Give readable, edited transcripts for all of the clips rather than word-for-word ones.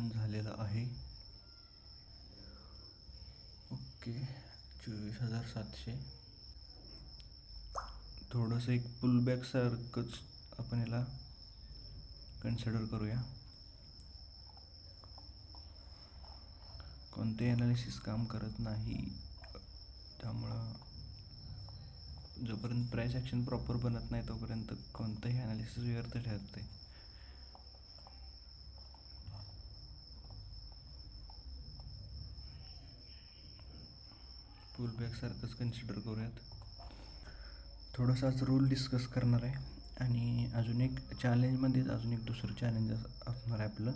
Open झालेला आहे. Okay, 24,700. थोडंसं एक पुलबॅकसारखंच आपण याला कन्सिडर करूया. कोणते ॲनालिसिस काम करत नाही, त्यामुळं जोपर्यंत प्राईस ॲक्शन प्रॉपर बनत नाही तोपर्यंत कोणतंही ॲनालिसिस व्यर्थ ठरते. पुलबॅकसारखंच कन्सिडर करूयात. थोडंसं आज रूल डिस्कस करणार आहे आणि अजून एक चॅलेंजमध्येच अजून एक दुसरं चॅलेंज असणार आहे आपलं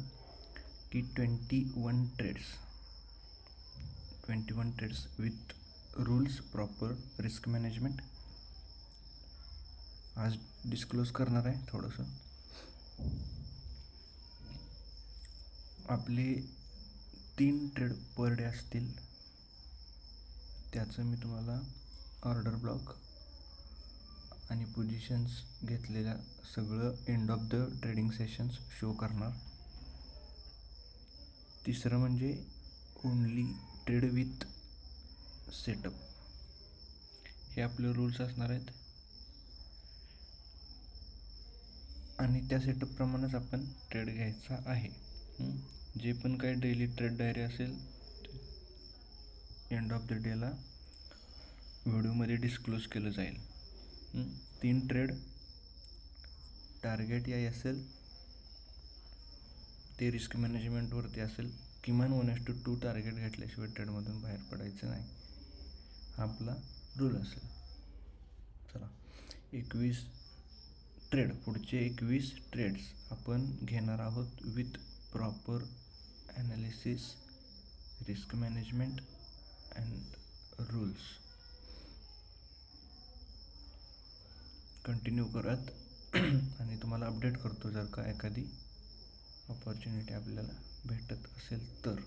की 21 trades with rules, proper risk management आज डिस्क्लोज करणार आहे. थोडंसं आपले 3 ट्रेड पर डे असतील, त्याचं मी तुम्हाला ऑर्डर ब्लॉक आणि पोझिशन्स घेतलेल्या सगळं end of the trading sessions show करणार. तिसरं म्हणजे ओनली ट्रेड विथ सेटअप, हे आपले रूल्स असणार आहेत आणि त्या सेटअपप्रमाणेच आपण ट्रेड घ्यायचा आहे. जे पण काही डेली ट्रेड डायरी असेल एंड ऑफ द डेला व्हिडिओमध्ये डिस्क्लोज केलं जाईल. 3 ट्रेड टार्गेट या असेल ते रिस्क मॅनेजमेंटवरती असेल. किमान 1:2 टार्गेट घेतल्याशिवाय ट्रेडमधून बाहेर पडायचं नाही, हा आपला रूल असेल. चला, 21 ट्रेड, पुढचे 21 ट्रेड्स आपण घेणार आहोत with proper analysis, risk management and rules. Continue करत आणि तुम्हाला अपडेट करतो जर का एखादी ऑपॉर्च्युनिटी आपल्याला भेटत असेल तर.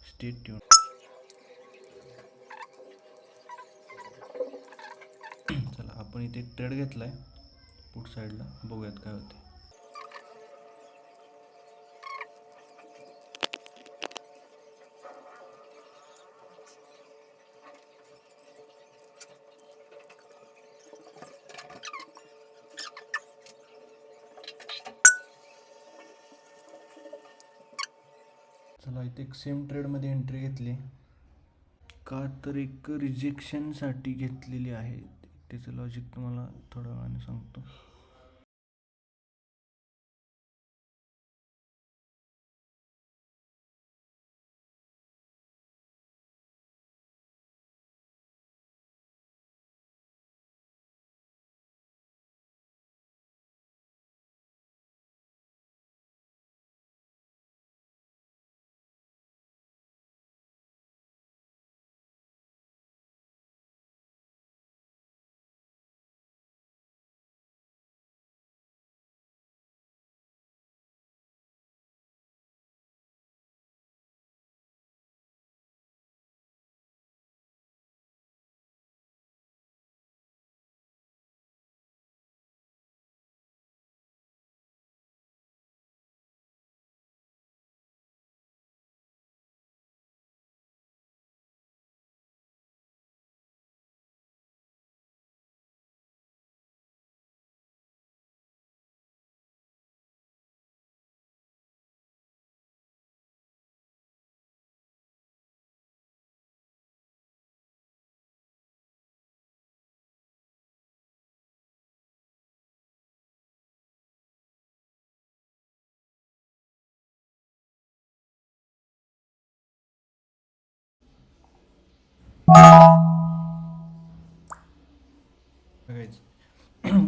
Stay tune. चला, आपण इथे एक ट्रेड घेतला आहे पुट साईडला, बघूयात काय होते. चला, इथे एक सेम ट्रेडमध्ये एंट्री घेतली का तर एक रिजेक्शनसाठी घेतलेली आहे. त्याचं लॉजिक तुम्हाला थोड्या वेळाने सांगतो.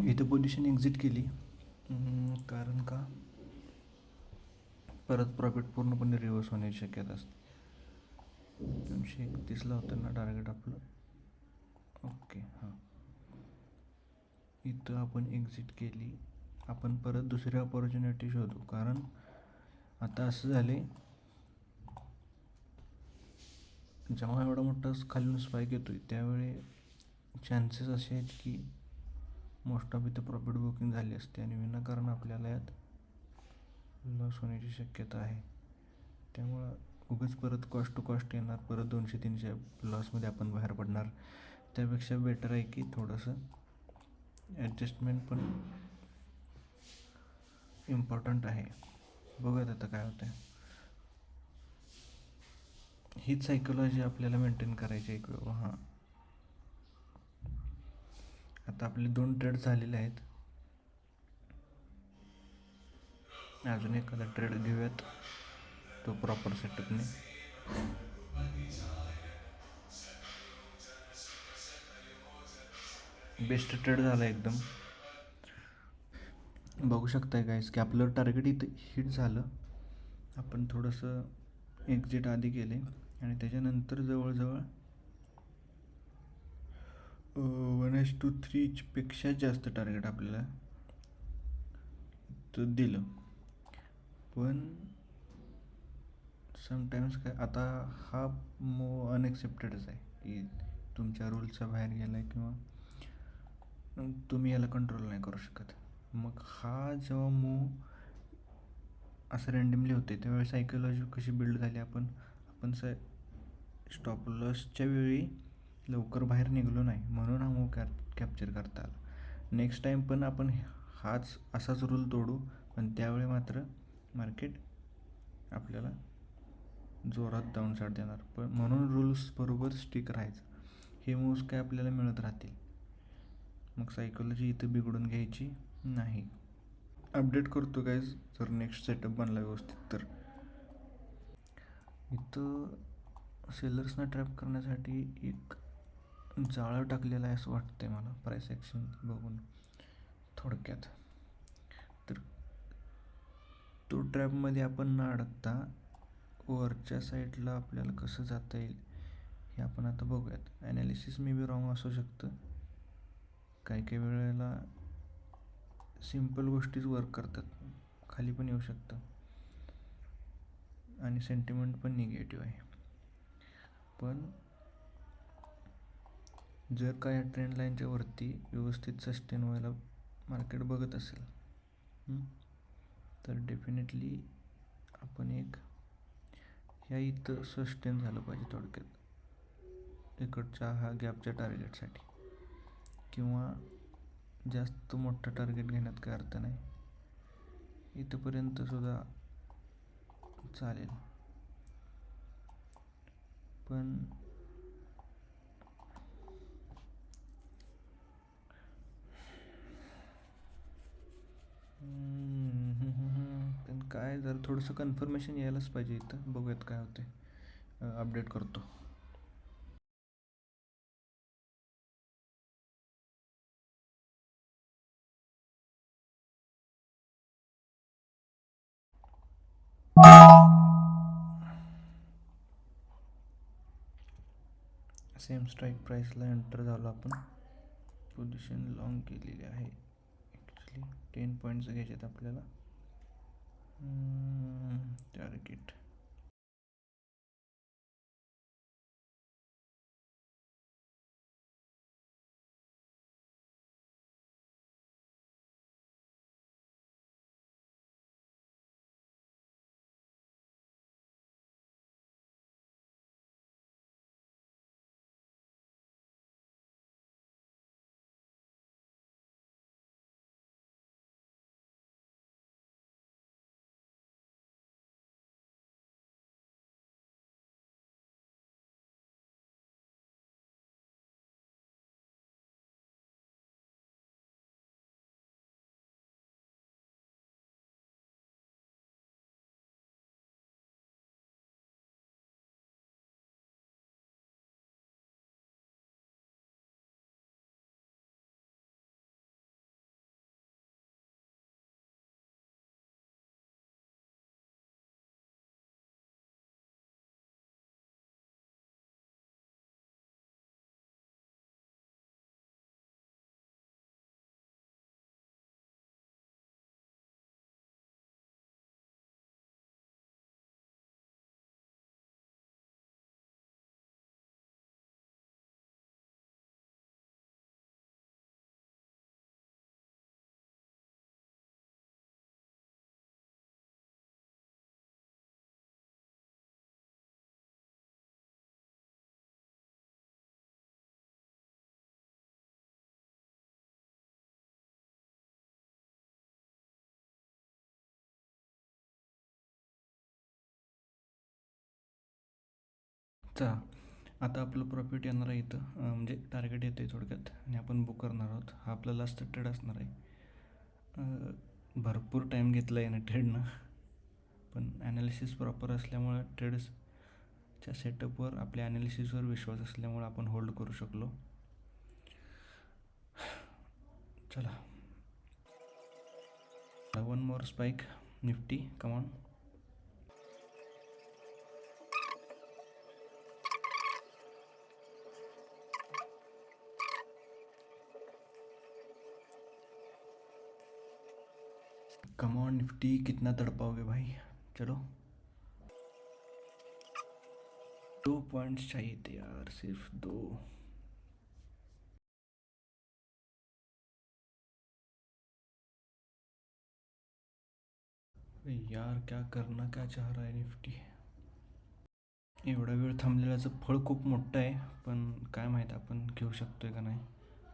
इथं पोझिशन एक्झिट केली कारण का परत प्रॉफिट पूर्णपणे रिव्हर्स होण्याची शक्यता असते. 231ला होतं ना टार्गेट आपलं. ओके, हां, इथं आपण एक्झिट केली. आपण परत दुसरी ऑपॉर्च्युनिटी शोधू, कारण आता असं झाले जेव्हा एवढा मोठा खालून स्पाईक येतोय त्यावेळी चान्सेस असे आहेत की मोस्ट ऑफ इथं प्रॉफिट बुकिंग झाली असते आणि विनाकारण आपल्याला यात लॉस होण्याची शक्यता आहे. त्यामुळं उगाच परत कॉस्ट टू कॉस्ट येणार, परत 200-300 लॉसमध्ये आपण बाहेर पडणार. त्यापेक्षा बेटर आहे की थोडंसं ॲडजस्टमेंट पण इम्पॉर्टंट आहे. बघूयात आता काय होतं आहे. हीच सायकोलॉजी आपल्याला मेंटेन करायची एक वेळ. हां, आता आपले 2 ट्रेड झालेले आहेत. अजून एखादा ट्रेड घेऊयात, तो प्रॉपर सेटअपने. बेस्ट ट्रेड झाला एकदम. बघू शकताय गाईस की आपलं टार्गेट इथं हिट झालं. आपण थोडंसं एक्झिट आधी केले आणि त्याच्यानंतर जवळजवळ 1:3 पेक्षा जास्त टार्गेट आपल्याला तर दिलं. पण समटाईम्स काय, आता हा अनएक्सेप्टेडच आहे की तुमच्या रूलच्या बाहेर गेला आहे किंवा तुम्ही याला कंट्रोल नाही करू शकत. मग हा जेव्हा असं रँडमली होते त्यावेळी सायकोलॉजी कशी बिल्ड झाली, आपण आपण स्टॉप लॉसच्या वेळी लवकर बाहेर निघलो नाही म्हणून हा कॅप्चर करता आला. नेक्स्ट टाईम पण आपण असाच रूल तोडू, पण त्यावेळी मात्र मार्केट आपल्याला जोरात डाऊनसाईड देणार. पण म्हणून रूल्स बरोबर स्टिक राहायचं. हे मूव्स काय आपल्याला मिळत राहतील. मग सायकोलॉजी इथं बिघडून घ्यायची नाही. अपडेट करतो गाईज जर नेक्स्ट सेटअप बनला व्यवस्थित तर. इथं सेलर्सना ट्रॅप करण्यासाठी एक जाळं टाकलेलं आहे असं वाटतंय मला प्राईस ॲक्शन बघून थोडक्यात. तर तो ट्रॅपमध्ये आपण न अडकता वरच्या साईडला आपल्याला कसं जाता येईल हे आपण आता बघूयात. ॲनालिसिस मे बी रॉंग असू शकतं. काही काही वेळेला सिम्पल गोष्टीच वर्क करतात, खाली पण येऊ शकतं आणि सेंटिमेंट पण निगेटिव्ह आहे. पण जर का या ट्रेंड लाईनच्या वरती व्यवस्थित सस्टेन व्हायला मार्केट बघत असेल तर डेफिनेटली आपण ह्या इथं सस्टेन झालं पाहिजे थोडक्यात इकडच्या हा गॅपच्या टार्गेटसाठी, किंवा जास्त मोठं टार्गेट घेण्यात काय अर्थ नाही. इथंपर्यंत सुद्धा चालेल. पण पण काय जर थोडंसं कन्फर्मेशन यायलाच पाहिजे इथं. बघूयात काय होते. अपडेट करतो. सेम स्ट्राईक प्राईसला एंटर झालो आपण. पोझिशन लॉंग केलेली आहे ॲक्च्युली. 10 पॉईंट्स घ्यायचे आहेत आपल्याला. टार्गेट तर आता आपलं प्रॉफिट येणार आहे इथं, म्हणजे टार्गेट येतं आहे थोडक्यात, आणि आपण बुक करणार आहोत. हा आपला लास्ट ट्रेड असणार आहे. भरपूर टाईम घेतला आहे ना ट्रेडनं, पण ॲनालिसिस प्रॉपर असल्यामुळं ट्रेड्सच्या सेटअपवर आपल्या ॲनालिसिसवर विश्वास असल्यामुळं आपण होल्ड करू शकलो. चला, one more spike Nifty, come on. Come on Nifty, कितना तड़पाओगे भाई. चलो, 2 पॉइंट्स चाहिए थे यार, सिर्फ 2. यार क्या करना क्या चाह रहा है निफ्टी. एवढा वेळ थांबलेल्याचं फळ खूप मोठं आहे, पण काय माहीत आपण घेऊ शकतो आहे का नाही.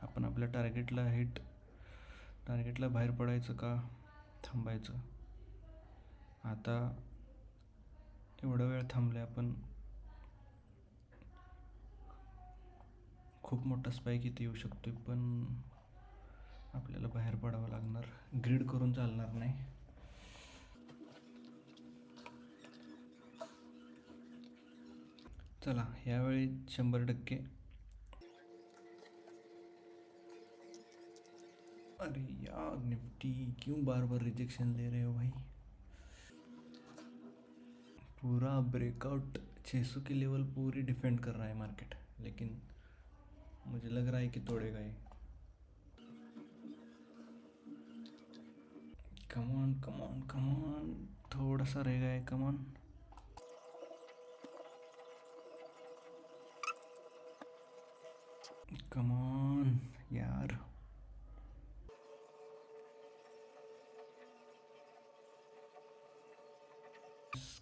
आपण आपल्या टार्गेटला बाहेर पडायचं का थांबायचं. आता एवढा वेळ थांबले आपण, खूप मोठा स्पाईक इथे येऊ शकतो, पण आपल्याला बाहेर पडावं लागणार. ग्रीड करून चालणार नाही. चला, यावेळी 100%. अरे यार निफ्टी, क्यों बार बार रिजेक्शन ले रहे हो भाई. पूरा ब्रेकआउट 600 की लेवल पूरी डिफेंड कर रहा है मार्केट, लेकिन मुझे लग रहा है कि तोड़ेगा ये. Come on come on come on, थोड़ा सा रह गया है. Come on. कम ऑन यार.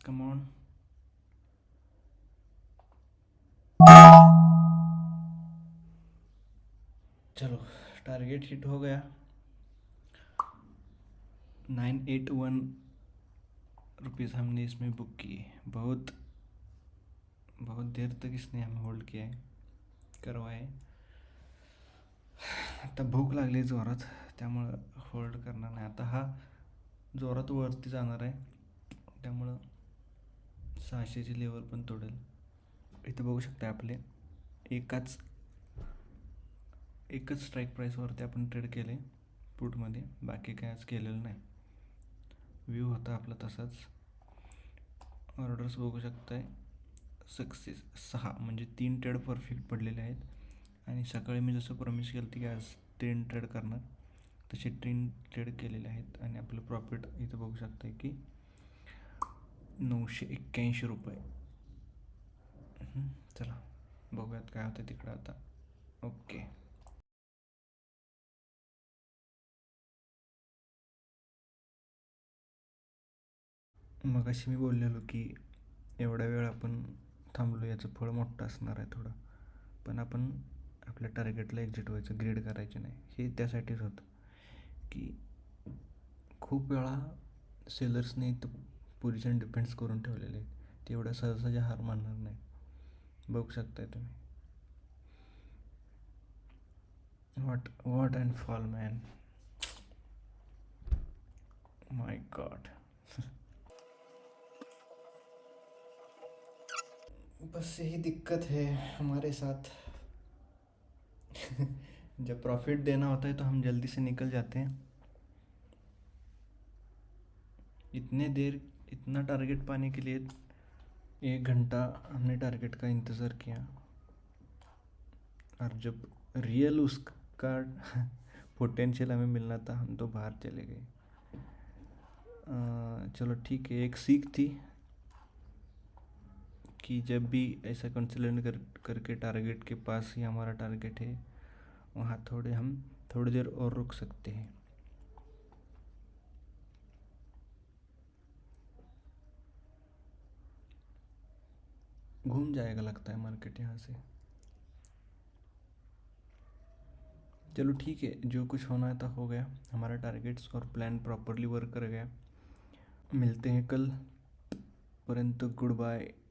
Come on. चलो, टारगेट हिट हो गया. 981 रुपीज़ हमने इसमें बुक किए. बहुत बहुत देर तक इसने हमें होल्ड किया है, करवाए. आता भूक लागली जोरात, त्यामुळं होल्ड करणार नाही. आता हा जोरात वरती जाणार आहे, त्यामुळं 600ची लेवल पण तोडेल. इथं बघू शकता आपले एकच स्ट्राईक प्राईसवरती आपण ट्रेड केले पुटमध्ये, बाकी काय आज केलेलं नाही. व्ह्यू होता आपला तसाच. ऑर्डर्स बघू शकताय, सक्सेस 6, म्हणजे 3 ट्रेड परफेक्ट पडलेले आहेत. आणि सकाळी मी जसं प्रॉमिस केलं की आज 3 ट्रेड करणार, तसे 3 ट्रेड केलेले आहेत. आणि आपलं प्रॉफिट इथं बघू शकताय की 981 रुपये. चला बघूयात काय होतं तिकडं आता. ओके. मग अशी मी बोललेलो की एवढा वेळ आपण थांबलो, याचं फळ मोठं असणार आहे थोडं. पण आपण आपल्या टार्गेटला एक्झिट व्हायचं, ग्रीड करायचे नाही. हे त्यासाठीच होतं की खूप वेळा सेलर्सने इथं पोझिशन डिफेंड्स करून ठेवलेले आहेत. ते एवढ्या सहज हार मानणार नाही. बघू शकताय तुम्ही. What and fall man, my god. बस यही दिक्कत है हमारे साथ. जब प्रॉफिट देना होता है तो हम जल्दी से निकल जाते हैं. इतना टारगेट पाने के लिए 1 घंटा हमने टारगेट का इंतज़ार किया, और जब रियल उसका पोटेंशियल हमें मिलना था, हम तो बाहर चले गए. चलो ठीक है, एक सीख थी कि जब भी ऐसा कंसल्ट करके टारगेट के पास ही हमारा टारगेट है, वहाँ हम थोड़ी देर और रुक सकते हैं. घूम जाएगा लगता है मार्केट यहाँ से. चलो ठीक है, जो कुछ होना था हो गया. हमारा टारगेट्स और प्लान प्रॉपरली वर्क कर गया. मिलते हैं कल. परंतु गुड बाय.